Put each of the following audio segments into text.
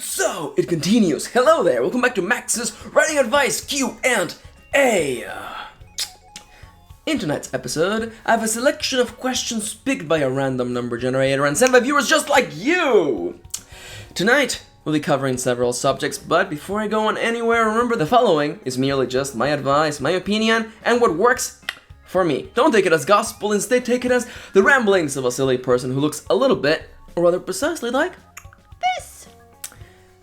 And so it continues. Hello there, welcome back to Max's Writing Advice Q&A. In tonight's episode, I have a selection of questions picked by a random number generator and sent by viewers just like you. Tonight, we'll be covering several subjects, but before I go on anywhere, remember the following is merely just my advice, my opinion, and what works for me. Don't take it as gospel, instead take it as the ramblings of a silly person who looks a little bit, or rather precisely like this.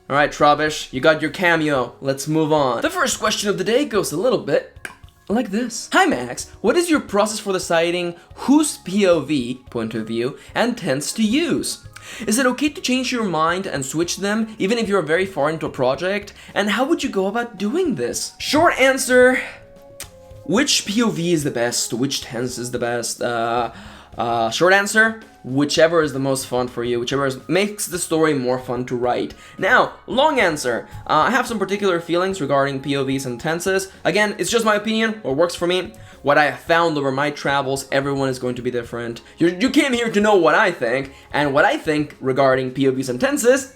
Alright, Trubbish, you got your cameo. Let's move on. The first question of the day goes a little bit like this. Hi Max, what is your process for deciding whose POV, point of view, and tense to use? Is it okay to change your mind and switch them even if you're very far into a project? And how would you go about doing this? Short answer, which POV is the best? Which tense is the best? Short answer, whichever is the most fun for you, whichever makes the story more fun to write. Now, long answer, I have some particular feelings regarding POVs and tenses. Again, it's just my opinion, what works for me. What I have found over my travels, everyone is going to be different. You came here to know what I think, and what I think regarding POVs and tenses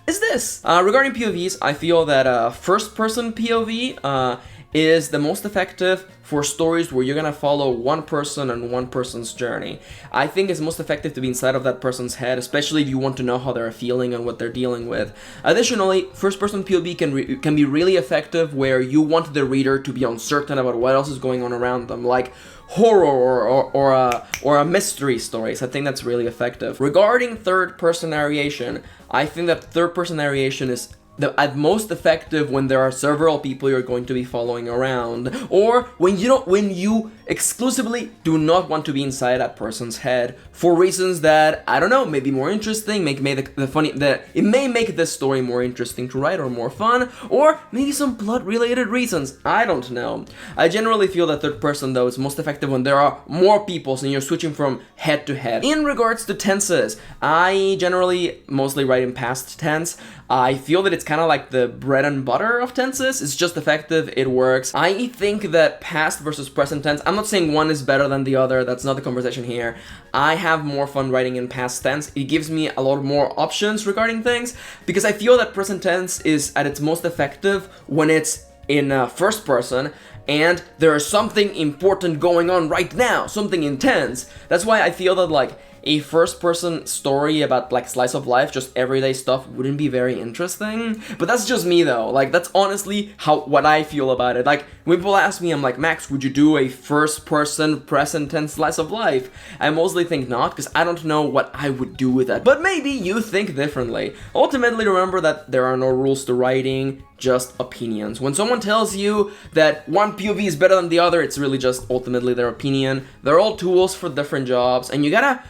is this. Regarding POVs, I feel that first-person POV is the most effective for stories where you're gonna follow one person and one person's journey. I think it's most effective to be inside of that person's head, especially if you want to know how they're feeling and what they're dealing with. Additionally, first-person POV can be really effective where you want the reader to be uncertain about what else is going on around them, like horror or a mystery stories. I think that's really effective. Regarding third-person narration, I think that third-person narration is at most effective when there are several people you're going to be following around, or when you exclusively do not want to be inside that person's head for reasons that, I don't know, may be more interesting, it may make this story more interesting to write or more fun, or maybe some plot related reasons, I don't know. I generally feel that third person though is most effective when there are more people and you're switching from head to head. In regards to tenses, I generally mostly write in past tense. I feel that it's kind of like the bread and butter of tenses. It's just effective, it works. I think that past versus present tense, I'm not saying one is better than the other, that's not the conversation here. I have more fun writing in past tense. It gives me a lot more options regarding things, because I feel that present tense is at its most effective when it's in first person, and there is something important going on right now, something intense. That's why I feel that like a first-person story about like slice of life, just everyday stuff, wouldn't be very interesting. But that's just me though. Like that's honestly what I feel about it. Like when people ask me, I'm like, Max, would you do a first-person present tense slice of life? I mostly think not, because I don't know what I would do with that. But maybe you think differently. Ultimately, remember that there are no rules to writing, just opinions. When someone tells you that one POV is better than the other, it's really just ultimately their opinion. They're all tools for different jobs, and you gotta,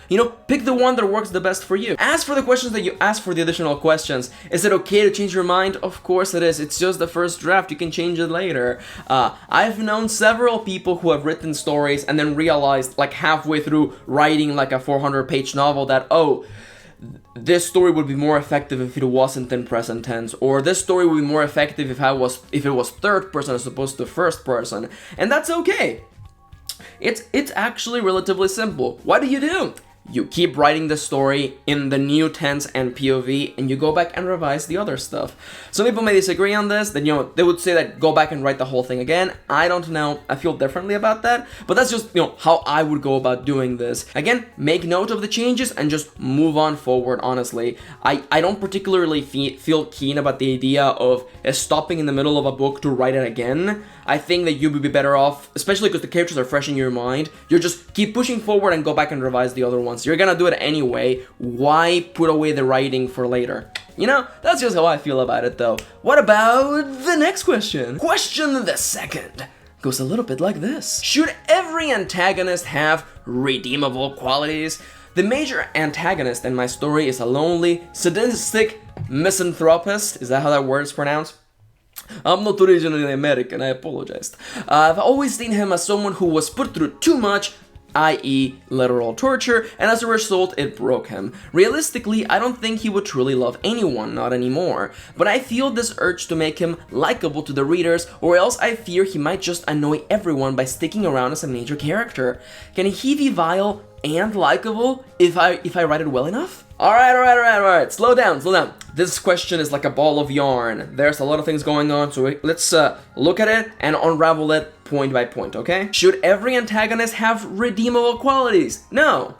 pick the one that works the best for you. As for the questions that you asked for the additional questions, is it okay to change your mind? Of course it is. It's just the first draft. You can change it later. I've known several people who have written stories and then realized like halfway through writing like a 400-page novel that, oh, this story would be more effective if it wasn't in present tense, or this story would be more effective if it was third person as opposed to first person, and that's okay. It's actually relatively simple. What do? You keep writing the story in the new tense and POV, and you go back and revise the other stuff. Some people may disagree on this, then they would say that go back and write the whole thing again. I don't know, I feel differently about that, but that's just, how I would go about doing this. Again, make note of the changes and just move on forward, honestly. I don't particularly feel keen about the idea of stopping in the middle of a book to write it again. I think that you would be better off, especially because the characters are fresh in your mind, you just keep pushing forward and go back and revise the other ones. You're gonna do it anyway, why put away the writing for later? That's just how I feel about it though. What about the next question? Question the second goes a little bit like this. Should every antagonist have redeemable qualities? The major antagonist in my story is a lonely, sadistic misanthropist. Is that how that word is pronounced? I'm not originally American, I apologize. I've always seen him as someone who was put through too much, i.e. literal torture, and as a result, it broke him. Realistically, I don't think he would truly love anyone, not anymore. But I feel this urge to make him likable to the readers, or else I fear he might just annoy everyone by sticking around as a major character. Can he be vile and likable if I write it well enough? Alright, slow down. This question is like a ball of yarn. There's a lot of things going on, so let's look at it and unravel it point by point, okay? Should every antagonist have redeemable qualities? No.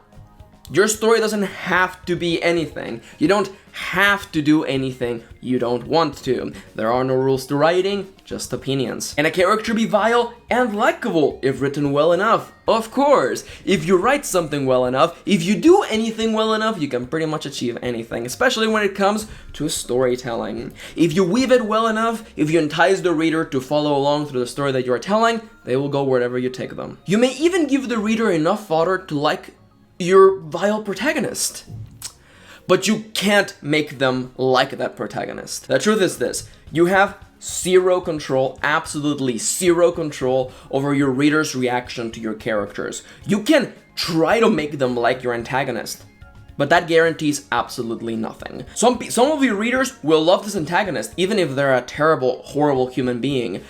Your story doesn't have to be anything. You don't have to do anything you don't want to. There are no rules to writing, just opinions. Can a character be vile and likable if written well enough? Of course. If you write something well enough, if you do anything well enough, you can pretty much achieve anything, especially when it comes to storytelling. If you weave it well enough, if you entice the reader to follow along through the story that you're telling, they will go wherever you take them. You may even give the reader enough fodder to like your vile protagonist, but you can't make them like that protagonist. The truth is this: you have zero control, absolutely zero control over your reader's reaction to your characters. You can try to make them like your antagonist, but that guarantees absolutely nothing. Some of your readers will love this antagonist even if they're a terrible, horrible human being,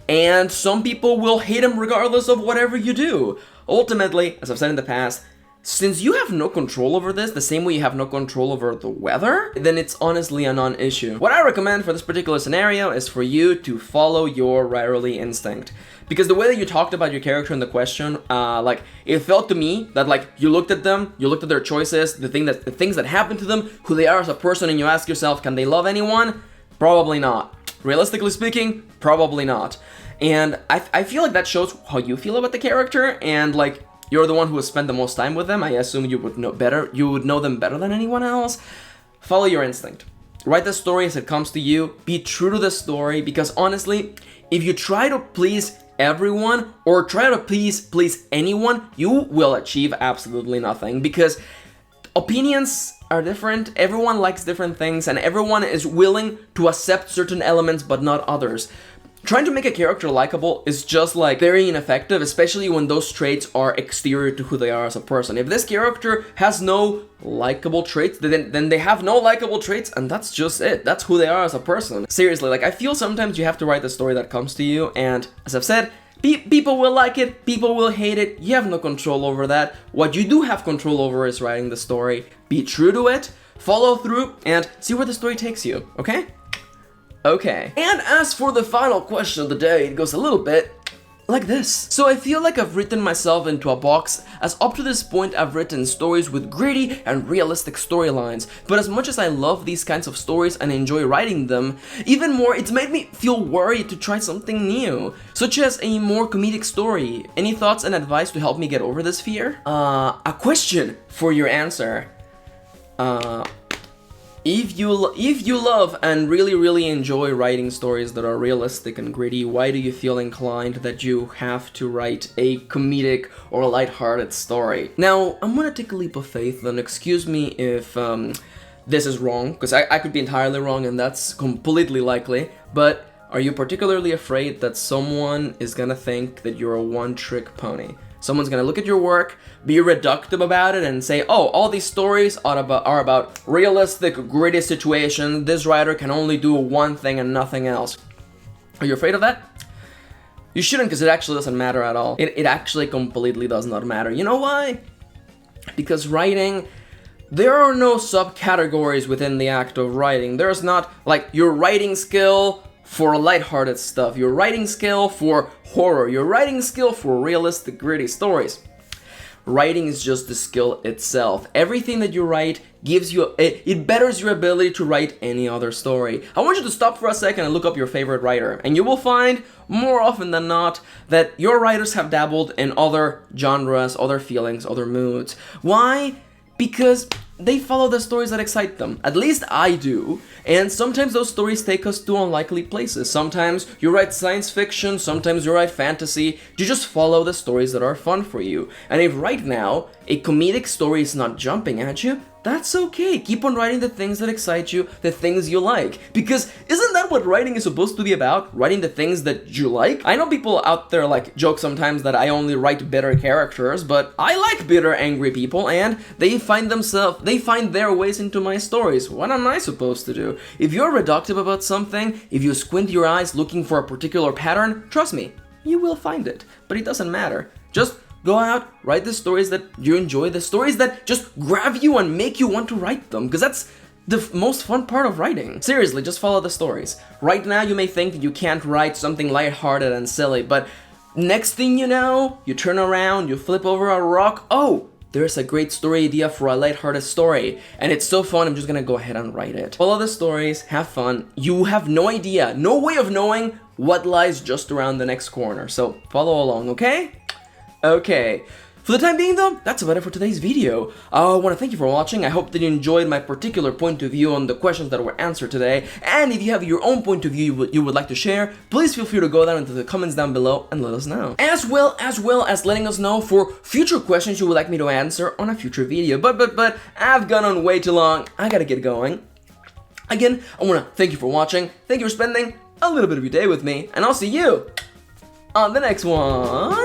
and some people will hate him regardless of whatever you do. Ultimately, as I've said in the past, since you have no control over this, the same way you have no control over the weather, then it's honestly a non-issue. What I recommend for this particular scenario is for you to follow your writerly instinct. Because the way that you talked about your character in the question, like, it felt to me that, like, you looked at them, you looked at their choices, the things that happened to them, who they are as a person, and you ask yourself, can they love anyone? Probably not. Realistically speaking, probably not. And I feel like that shows how you feel about the character, and, like, you're the one who has spent the most time with them. I assume you would know better. You would know them better than anyone else. Follow your instinct. Write the story as it comes to you. Be true to the story, because honestly, if you try to please everyone or try to please anyone, you will achieve absolutely nothing, because opinions are different. Everyone likes different things, and everyone is willing to accept certain elements but not others. Trying to make a character likable is just like very ineffective, especially when those traits are exterior to who they are as a person. If this character has no likable traits, then they have no likable traits, and that's just it. That's who they are as a person. Seriously, like, I feel sometimes you have to write the story that comes to you, and as I've said, people will like it, people will hate it. You have no control over that. What you do have control over is writing the story. Be true to it, follow through, and see where the story takes you, okay? Okay. And as for the final question of the day, it goes a little bit like this. So I feel like I've written myself into a box, as up to this point I've written stories with gritty and realistic storylines, but as much as I love these kinds of stories and enjoy writing them, even more it's made me feel worried to try something new, such as a more comedic story. Any thoughts and advice to help me get over this fear? A question for your answer. If you love and really enjoy writing stories that are realistic and gritty, why do you feel inclined that you have to write a comedic or lighthearted story? Now, I'm gonna take a leap of faith, and excuse me if this is wrong, because I could be entirely wrong, and that's completely likely, but are you particularly afraid that someone is gonna think that you're a one-trick pony? Someone's gonna look at your work, be reductive about it, and say, oh, all these stories are about realistic, gritty situations. This writer can only do one thing and nothing else. Are you afraid of that? You shouldn't, because it actually doesn't matter at all. It actually completely does not matter. You know why? Because writing, there are no subcategories within the act of writing. There's not, like, your writing skill for lighthearted stuff, your writing skill for horror, your writing skill for realistic, gritty stories. Writing is just the skill itself. Everything that you write gives you, it betters your ability to write any other story. I want you to stop for a second and look up your favorite writer, and you will find, more often than not, that your writers have dabbled in other genres, other feelings, other moods. Why? Because they follow the stories that excite them. At least I do. And sometimes those stories take us to unlikely places. Sometimes you write science fiction, sometimes you write fantasy. You just follow the stories that are fun for you. And if right now a comedic story is not jumping at you, that's okay. Keep on writing the things that excite you, the things you like. Because isn't that what writing is supposed to be about? Writing the things that you like? I know people out there like joke sometimes that I only write bitter characters, but I like bitter, angry people, and they find their ways into my stories. What am I supposed to do? If you're reductive about something, if you squint your eyes looking for a particular pattern, trust me, you will find it. But it doesn't matter. Just go out, write the stories that you enjoy, the stories that just grab you and make you want to write them, because the most fun part of writing. Seriously, just follow the stories. Right now, you may think that you can't write something lighthearted and silly, but next thing you know, you turn around, you flip over a rock, oh, there's a great story idea for a lighthearted story, and it's so fun, I'm just gonna go ahead and write it. Follow the stories, have fun. You have no idea, no way of knowing what lies just around the next corner, so follow along, okay? Okay. For the time being though, that's about it for today's video. I want to thank you for watching. I hope that you enjoyed my particular point of view on the questions that were answered today. And if you have your own point of view you would like to share, please feel free to go down into the comments down below and let us know. As well as letting us know for future questions you would like me to answer on a future video. But I've gone on way too long. I gotta get going. Again, I want to thank you for watching. Thank you for spending a little bit of your day with me. And I'll see you on the next one.